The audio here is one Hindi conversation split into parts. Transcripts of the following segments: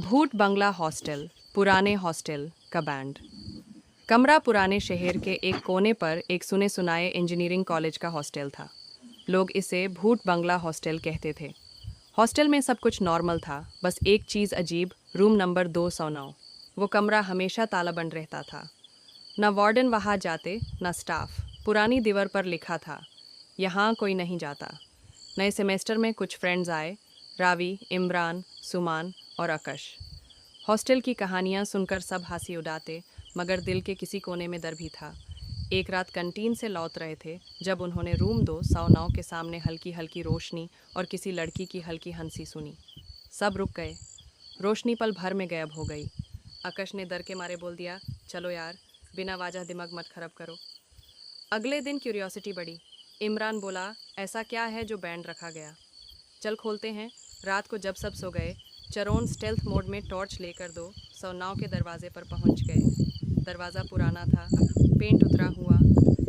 भूत बंगला हॉस्टल, पुराने हॉस्टल का बैंड। कमरा पुराने शहर के एक कोने पर एक सुने सुनाए इंजीनियरिंग कॉलेज का हॉस्टल था। लोग इसे भूत बंगला हॉस्टल कहते थे। हॉस्टल में सब कुछ नॉर्मल था, बस एक चीज़ अजीब, रूम नंबर 209। वो कमरा हमेशा तालाबंद रहता था। न वार्डन वहाँ जाते, न स्टाफ। पुरानी दीवार पर लिखा था, यहाँ कोई नहीं जाता। नए सेमेस्टर में कुछ फ्रेंड्स आए, रावी, इमरान, सुमान और आकाश। हॉस्टल की कहानियाँ सुनकर सब हंसी उड़ाते, मगर दिल के किसी कोने में डर भी था। एक रात कैंटीन से लौट रहे थे जब उन्होंने रूम 209 के सामने हल्की हल्की रोशनी और किसी लड़की की हल्की हंसी सुनी। सब रुक गए। रोशनी पल भर में गायब हो गई। आकाश ने डर के मारे बोल दिया, चलो यार, बिना वजह दिमाग मत खराब करो। अगले दिन क्यूरियोसिटी बढ़ी। इमरान बोला, ऐसा क्या है जो बैंड रखा गया? चल खोलते हैं। रात को जब सब सो गए, चरोन स्टेल्थ मोड में टॉर्च लेकर 209 के दरवाजे पर पहुंच गए। दरवाज़ा पुराना था, पेंट उतरा हुआ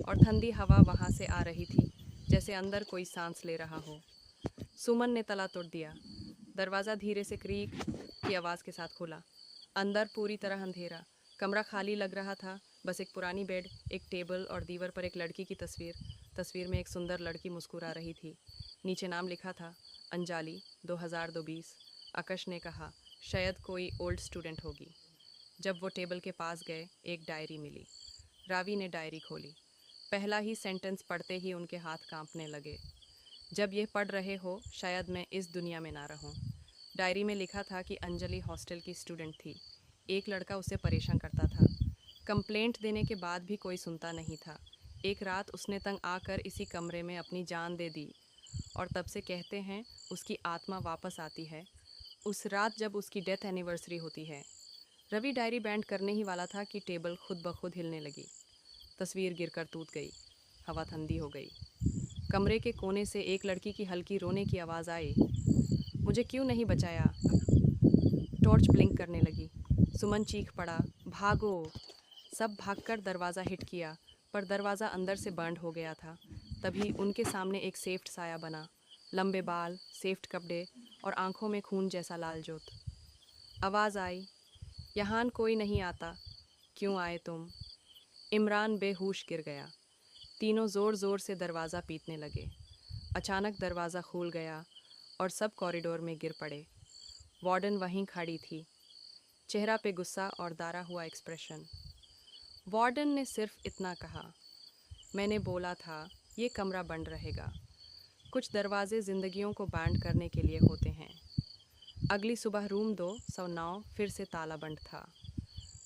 और ठंडी हवा वहां से आ रही थी, जैसे अंदर कोई सांस ले रहा हो। सुमन ने ताला तोड़ दिया। दरवाज़ा धीरे से क्रीक की आवाज़ के साथ खुला। अंदर पूरी तरह अंधेरा। कमरा खाली लग रहा था, बस एक पुरानी बेड, एक टेबल और दीवार पर एक लड़की की तस्वीर। तस्वीर में एक सुंदर लड़की मुस्कुरा रही थी। नीचे नाम लिखा था, अंजलि 2022। आकाश ने कहा, शायद कोई ओल्ड स्टूडेंट होगी। जब वो टेबल के पास गए, एक डायरी मिली। रावी ने डायरी खोली। पहला ही सेंटेंस पढ़ते ही उनके हाथ कांपने लगे। जब ये पढ़ रहे हो, शायद मैं इस दुनिया में ना रहूं। डायरी में लिखा था कि अंजलि हॉस्टल की स्टूडेंट थी। एक लड़का उसे परेशान करता था। कंप्लेंट देने के बाद भी कोई सुनता नहीं था। एक रात उसने तंग आकर इसी कमरे में अपनी जान दे दी, और तब से कहते हैं उसकी आत्मा वापस आती है उस रात जब उसकी डेथ एनिवर्सरी होती है। रवि डायरी बैंड करने ही वाला था कि टेबल खुद ब खुद हिलने लगी। तस्वीर गिरकर टूट गई। हवा ठंडी हो गई। कमरे के कोने से एक लड़की की हल्की रोने की आवाज़ आई, मुझे क्यों नहीं बचाया? टॉर्च ब्लिंक करने लगी। सुमन चीख पड़ा, भागो! सब भागकर दरवाज़ा हिट किया, पर दरवाज़ा अंदर से बंद हो गया था। तभी उनके सामने एक सेफ्ट साया बना। लंबे बाल, सेफ्ट कपड़े और आंखों में खून जैसा लाल जोत। आवाज़ आई, यहाँ कोई नहीं आता, क्यों आए तुम? इमरान बेहोश गिर गया। तीनों ज़ोर ज़ोर से दरवाज़ा पीटने लगे। अचानक दरवाज़ा खुल गया और सब कॉरिडोर में गिर पड़े। वार्डन वहीं खड़ी थी, चेहरा पे गुस्सा और डरा हुआ एक्सप्रेशन। वार्डन ने सिर्फ इतना कहा, मैंने बोला था ये कमरा बंद रहेगा। कुछ दरवाजे ज़िंदगियों को बैंड करने के लिए होते हैं। अगली सुबह रूम 209 फिर से ताला बंद था।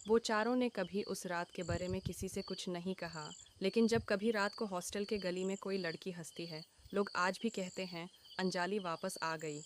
वो चारों ने कभी उस रात के बारे में किसी से कुछ नहीं कहा, लेकिन जब कभी रात को हॉस्टल के गली में कोई लड़की हंसती है, लोग आज भी कहते हैं, अंजलि वापस आ गई।